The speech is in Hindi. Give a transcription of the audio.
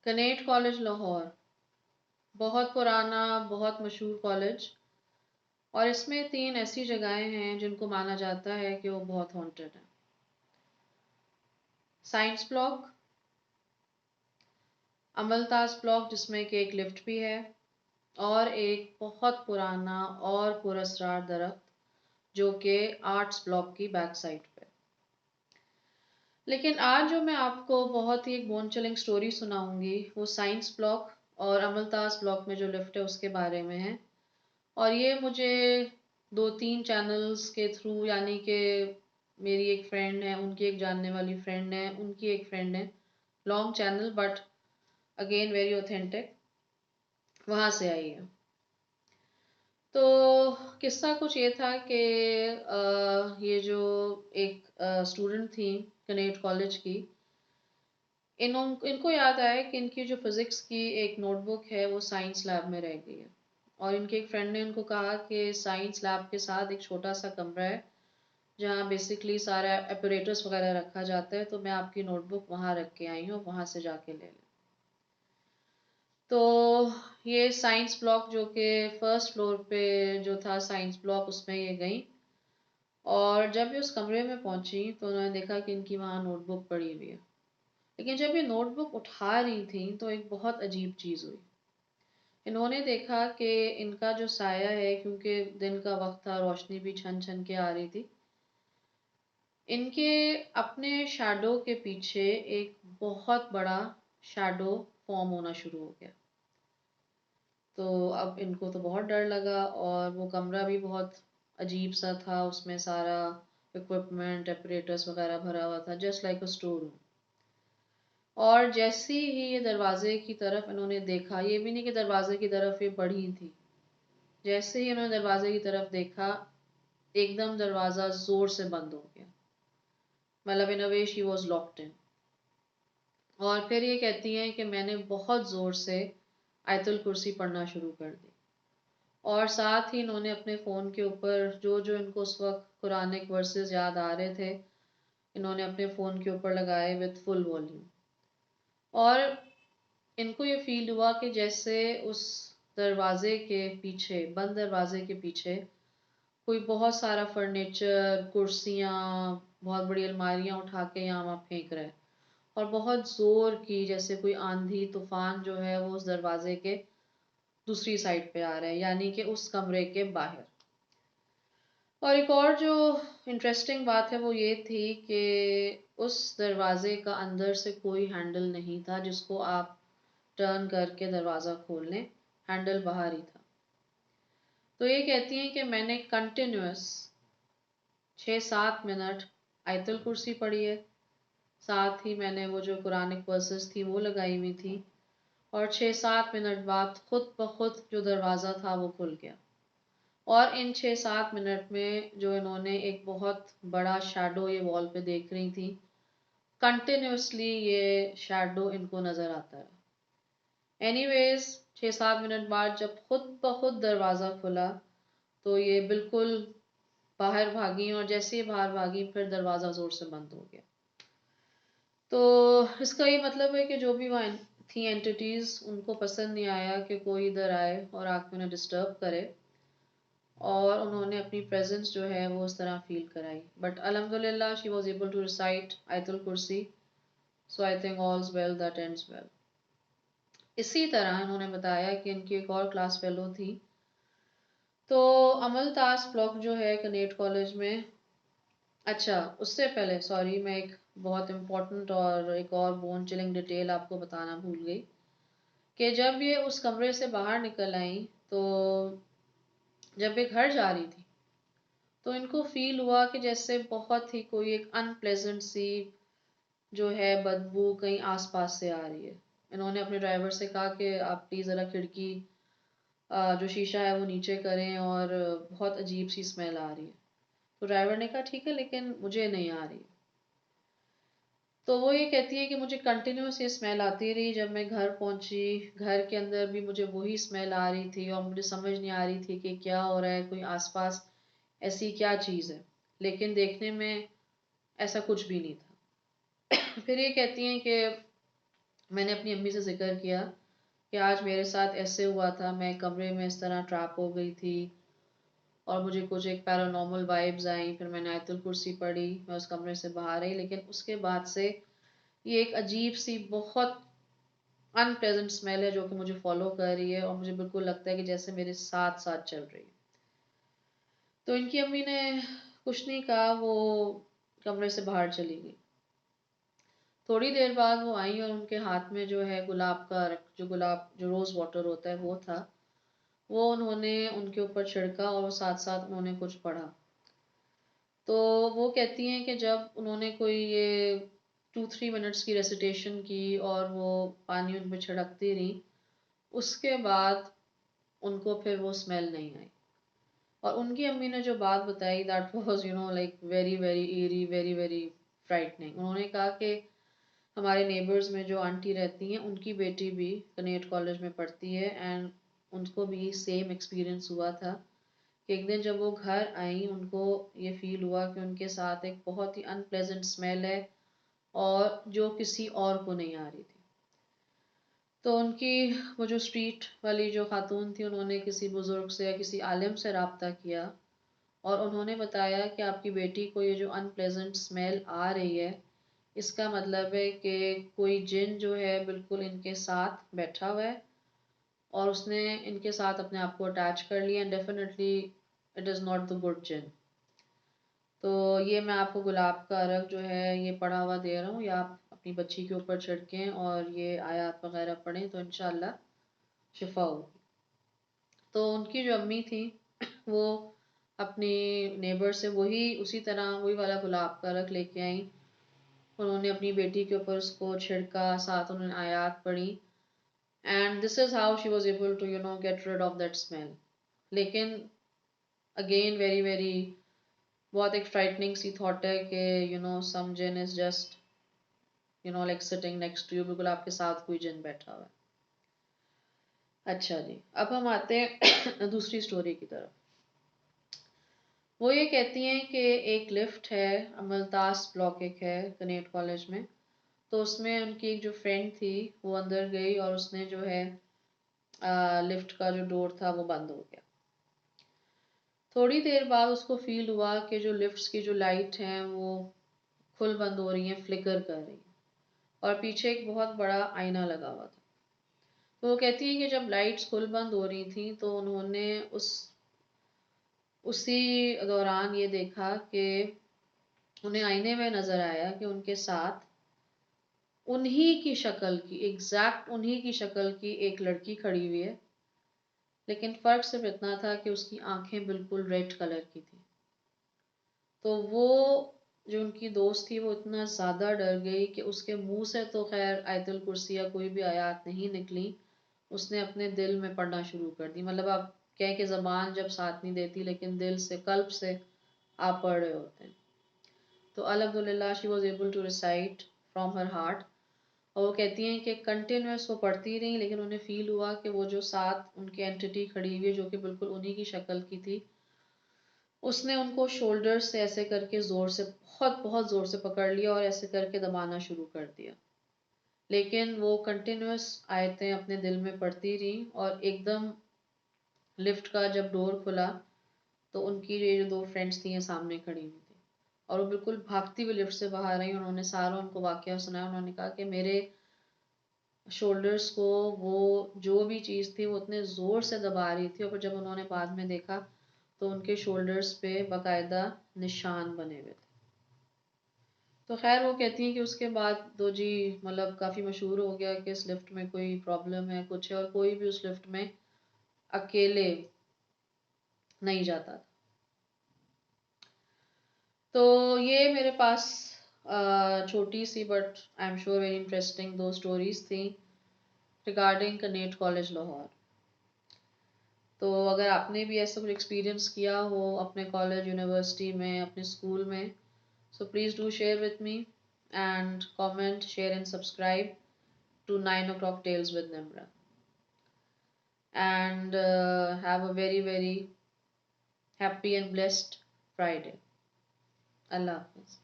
कनेट कॉलेज लाहौर बहुत पुराना, बहुत मशहूर कॉलेज। और इसमें 3 ऐसी जगहें हैं जिनको माना जाता है कि वो बहुत हॉन्टेड हैं। साइंस ब्लॉक, अमलताज ब्लॉक जिसमें कि एक लिफ्ट भी है, और एक बहुत पुराना और पुरस्कार दरख्त जो कि आर्ट्स ब्लॉक की बैक साइड पे। लेकिन आज जो मैं आपको बहुत ही एक बोन चिलिंग स्टोरी सुनाऊंगी वो साइंस ब्लॉक और अमलताज ब्लॉक में जो लिफ्ट है उसके बारे में है। और ये मुझे 2-3 चैनल्स के थ्रू, यानी कि मेरी एक फ्रेंड है, उनकी एक जानने वाली फ्रेंड है, उनकी एक फ्रेंड है, long channel but again very authentic, वहाँ से आई है। तो किस्सा कुछ ये था कि ये जो एक स्टूडेंट थी कनेट कॉलेज की, इनको याद आया कि इनकी जो फिज़िक्स की एक नोटबुक है वो साइंस लैब में रह गई है। और इनके एक फ्रेंड ने इनको कहा कि साइंस लैब के साथ एक छोटा सा कमरा है जहाँ बेसिकली सारा एपरेटस वगैरह रखा जाता है, तो मैं आपकी नोटबुक वहाँ रख के आई हूँ, वहाँ से जाके ले लें। तो ये साइंस ब्लॉक जो कि फर्स्ट फ्लोर पे जो था साइंस ब्लॉक, उसमें ये गई। और जब ये उस कमरे में पहुंची तो उन्होंने देखा कि इनकी वहाँ नोटबुक पड़ी हुई है। लेकिन जब ये नोटबुक उठा रही थी तो एक बहुत अजीब चीज़ हुई। इन्होंने देखा कि इनका जो साया है, क्योंकि दिन का वक्त था, रोशनी भी छन छन के आ रही थी, इनके अपने शैडो के पीछे एक बहुत बड़ा शैडो फॉर्म होना शुरू हो गया। तो अब इनको तो बहुत डर लगा, और वो कमरा भी बहुत अजीब सा था, उसमें सारा इक्विपमेंट एपरेटस वगैरह भरा हुआ था, जस्ट लाइक अ स्टोर रूम। और जैसे ही ये दरवाजे की तरफ इन्होंने देखा, ये भी नहीं कि दरवाजे की तरफ ये बढ़ी थी, जैसे ही इन्होंने दरवाजे की तरफ देखा एकदम दरवाज़ा ज़ोर से बंद हो गया। मतलब in a way she was locked in. और फिर ये कहती हैं कि मैंने बहुत ज़ोर से आयतुल कुर्सी पढ़ना शुरू कर दी, और साथ ही इन्होंने अपने फ़ोन के ऊपर जो जो इनको उस वक्त कुरानिक वर्सेस याद आ रहे थे, इन्होंने अपने फ़ोन के ऊपर लगाए विद फुल वॉल्यूम। और इनको ये फील हुआ कि जैसे उस दरवाजे के पीछे, बंद दरवाजे के पीछे, कोई बहुत सारा फर्नीचर, कुर्सियाँ, बहुत बड़ी अलमारियाँ उठा के यहाँ वहाँ फेंक रहा है, और बहुत ज़ोर की जैसे कोई आंधी तूफान जो है वो उस दरवाजे के दूसरी साइड पे आ रहा है, यानी कि उस कमरे के बाहर। और एक और जो इंटरेस्टिंग बात है वो ये थी कि उस दरवाजे का अंदर से कोई हैंडल नहीं था जिसको आप टर्न करके दरवाज़ा खोल लें, हैंडल बाहर ही था। तो ये कहती हैं कि मैंने कंटिन्यूस 6-7 मिनट आयतुल कुर्सी पढ़ी है, साथ ही मैंने वो जो कुरानिक वर्सेस थी वो लगाई हुई थी, और 6-7 मिनट बाद खुद ब खुद जो दरवाज़ा था वो खुल गया। और इन 6-7 मिनट में जो इन्होंने एक बहुत बड़ा शैडो ये वॉल पे देख रही थी, कंटिन्यूसली ये शैडो इनको नज़र आता है। एनीवेज 6-7 मिनट बाद जब खुद ब खुद दरवाज़ा खुला तो ये बिल्कुल बाहर भागी, और जैसे ही बाहर भागी फिर दरवाज़ा ज़ोर से बंद हो गया। तो इसका ये मतलब है कि जो भी वहाँ थी एंटिटीज़, उनको पसंद नहीं आया कि कोई इधर आए और आके उन्हें डिस्टर्ब करे, और उन्होंने अपनी प्रेजेंस जो है वो उस तरह फील कराई। बट अल्हम्दुलिल्लाह she was able to recite आयतुल कुर्सी, so I think all's well that ends well. इसी तरह इन्होंने बताया कि इनकी एक और क्लास फेलो थी। तो अमलताज ब्लॉक जो है कनेट कॉलेज में, अच्छा उससे पहले सॉरी, मैं एक बहुत इम्पोर्टेंट और एक और बोन चिलिंग डिटेल आपको बताना भूल गई कि जब ये उस कमरे से बाहर निकल आई, तो जब ये घर जा रही थी तो इनको फील हुआ कि जैसे बहुत ही कोई एक अनप्लेजेंट सी जो है बदबू कहीं आसपास से आ रही है। इन्होंने अपने ड्राइवर से कहा कि आप प्लीज़ ज़रा खिड़की जो शीशा है वो नीचे करें, और बहुत अजीब सी स्मेल आ रही है। तो ड्राइवर ने कहा ठीक है, लेकिन मुझे नहीं आ रही। तो वो ये कहती है कि मुझे कंटिन्यूस ये स्मेल आती रही। जब मैं घर पहुंची, घर के अंदर भी मुझे वही स्मेल आ रही थी, और मुझे समझ नहीं आ रही थी कि क्या हो रहा है, कोई आसपास ऐसी क्या चीज़ है, लेकिन देखने में ऐसा कुछ भी नहीं था। फिर ये कहती हैं कि मैंने अपनी अम्मी से जिक्र किया कि आज मेरे साथ ऐसे हुआ था, मैं कमरे में इस तरह ट्रैप हो गई थी और मुझे कुछ एक पैरानॉर्मल वाइब्स आई, फिर मैंने आयतुल कुर्सी पढ़ी, मैं उस कमरे से बाहर आई, लेकिन उसके बाद से ये एक अजीब सी बहुत अनप्लेजेंट स्मेल है जो कि मुझे फॉलो कर रही है और मुझे बिल्कुल लगता है कि जैसे मेरे साथ साथ चल रही है। तो इनकी अम्मी ने कुछ नहीं कहा, वो कमरे से बाहर चली गई। थोड़ी देर बाद वो आई और उनके हाथ में जो है गुलाब का जो गुलाब जो रोज़ वाटर होता है वो था, वो उन्होंने उनके ऊपर छिड़का और साथ साथ उन्होंने कुछ पढ़ा। तो वो कहती हैं कि जब उन्होंने कोई ये 2-3 मिनट्स की रेसिटेशन की और वो पानी उन पर छिड़कती रही, उसके बाद उनको फिर वो स्मेल नहीं आई। और उनकी अम्मी ने जो बात बताई, that was like very very eerie, very very frightening. उन्होंने कहा कि हमारे नेबर्स में जो आंटी रहती हैं उनकी बेटी भी कनेट कॉलेज में पढ़ती है एंड उनको भी सेम एक्सपीरियंस हुआ था कि एक दिन जब वो घर आई उनको ये फील हुआ कि उनके साथ एक बहुत ही अनप्लेजेंट स्मेल है और जो किसी और को नहीं आ रही थी। तो उनकी वो जो स्ट्रीट वाली जो खातून थी, उन्होंने किसी बुज़ुर्ग से या किसी आलिम से रब्ता किया और उन्होंने बताया कि आपकी बेटी को ये जो अनप्लेजेंट स्मेल आ रही है, इसका मतलब है कि कोई जिन जो है बिल्कुल इनके साथ बैठा हुआ है और उसने इनके साथ अपने आप को अटैच कर लिया and definitely it is not the good जिन। तो ये मैं आपको गुलाब का अर्क जो है ये पढ़ा हुआ दे रहा हूँ, या आप अपनी बच्ची के ऊपर छिड़कें और ये आयत वगैरह पढ़ें तो इंशाल्लाह शिफा होगी। तो उनकी जो अम्मी थी वो अपनी नेबर से वही उसी तरह वही वाला गुलाब का रख लेके आई। उन्होंने अपनी बेटी के ऊपर उसको छिड़का, साथ उन्होंने आयत पढ़ी and this is how she was able to get rid of that smell. लेकिन अगेन वेरी वेरी बहुत एक फ्राइटनिंग सी थॉट है कि सम जिन is just like sitting next to you, बिल्कुल आपके साथ कोई जिन बैठा हुआ है। अच्छा जी, अब हम आते हैं दूसरी स्टोरी की तरफ। वो ये कहती हैं कि एक लिफ्ट है, अमलतास ब्लॉक एक है कनेट कॉलेज में। तो उसमें उनकी एक जो फ्रेंड थी वो अंदर गई और उसने जो है लिफ्ट का जो डोर था वो बंद हो गया। थोड़ी देर बाद उसको फील हुआ कि जो लिफ्ट्स की जो लाइट हैं वो खुल बंद हो रही हैं, फ्लिकर कर रही हैं और पीछे एक बहुत बड़ा आईना लगा हुआ था। तो वो कहती है कि जब लाइट्स खुल बंद हो रही थी तो उन्होंने उसी दौरान ये देखा कि उन्हें आईने में नजर आया कि उनके साथ उन्हीं की शक्ल की, एग्जैक्ट उन्हीं की शक्ल की एक लड़की खड़ी हुई है। लेकिन फर्क सिर्फ इतना था कि उसकी आंखें बिल्कुल रेड कलर की थी। तो वो जो उनकी दोस्त थी वो इतना ज़्यादा डर गई कि उसके मुंह से तो खैर आयतुल कुर्सी या कोई भी आयत नहीं निकली, उसने अपने दिल में पढ़ना शुरू कर दी। मतलब आप कहें कि ज़बान जब साथ नहीं देती लेकिन दिल से, कल्ब से आप पढ़ रहे होते हैं। तो अल्हम्दुलिल्लाह she was able to recite from her heart. और वो कहती हैं कि कंटिन्यूस वो पढ़ती रही, लेकिन उन्हें फील हुआ कि वो जो साथ उनकी एंटिटी खड़ी हुई है जो कि बिल्कुल उन्हीं की शक्ल की थी, उसने उनको शोल्डर से ऐसे करके ज़ोर से, बहुत बहुत ज़ोर से पकड़ लिया और ऐसे करके दबाना शुरू कर दिया। लेकिन वो कंटिन्यूस आयतें अपने दिल में पढ़ती रही और एकदम लिफ्ट का जब डोर खुला तो उनकी ये जो दो फ्रेंड्स थी ये सामने खड़ी हुई थी और वो बिल्कुल भागती हुई लिफ्ट से बाहर आई। उन्होंने सारा उनको वाकया सुनाया। उन्होंने कहा कि मेरे शोल्डर्स को वो जो भी चीज़ थी वो उतने ज़ोर से दबा रही थी और फिर जब उन्होंने बाद में देखा तो उनके शोल्डर्स पे बाकायदा निशान बने हुए थे। तो खैर वो कहती हैं कि उसके बाद तो जी मतलब काफ़ी मशहूर हो गया कि इस लिफ्ट में कोई प्रॉब्लम है, कुछ है, और कोई भी उस लिफ्ट में अकेले नहीं जाता था। तो ये मेरे पास छोटी सी but I am sure very interesting दो स्टोरीज थी रिगार्डिंग कनेट कॉलेज लाहौर। तो अगर आपने भी ऐसा कुछ एक्सपीरियंस किया हो अपने कॉलेज, यूनिवर्सिटी में, अपने स्कूल में, so please do share with me and comment, share and subscribe to 9 o'clock Tales with Nimra. And have a very, very happy and blessed Friday. Allah Hafiz.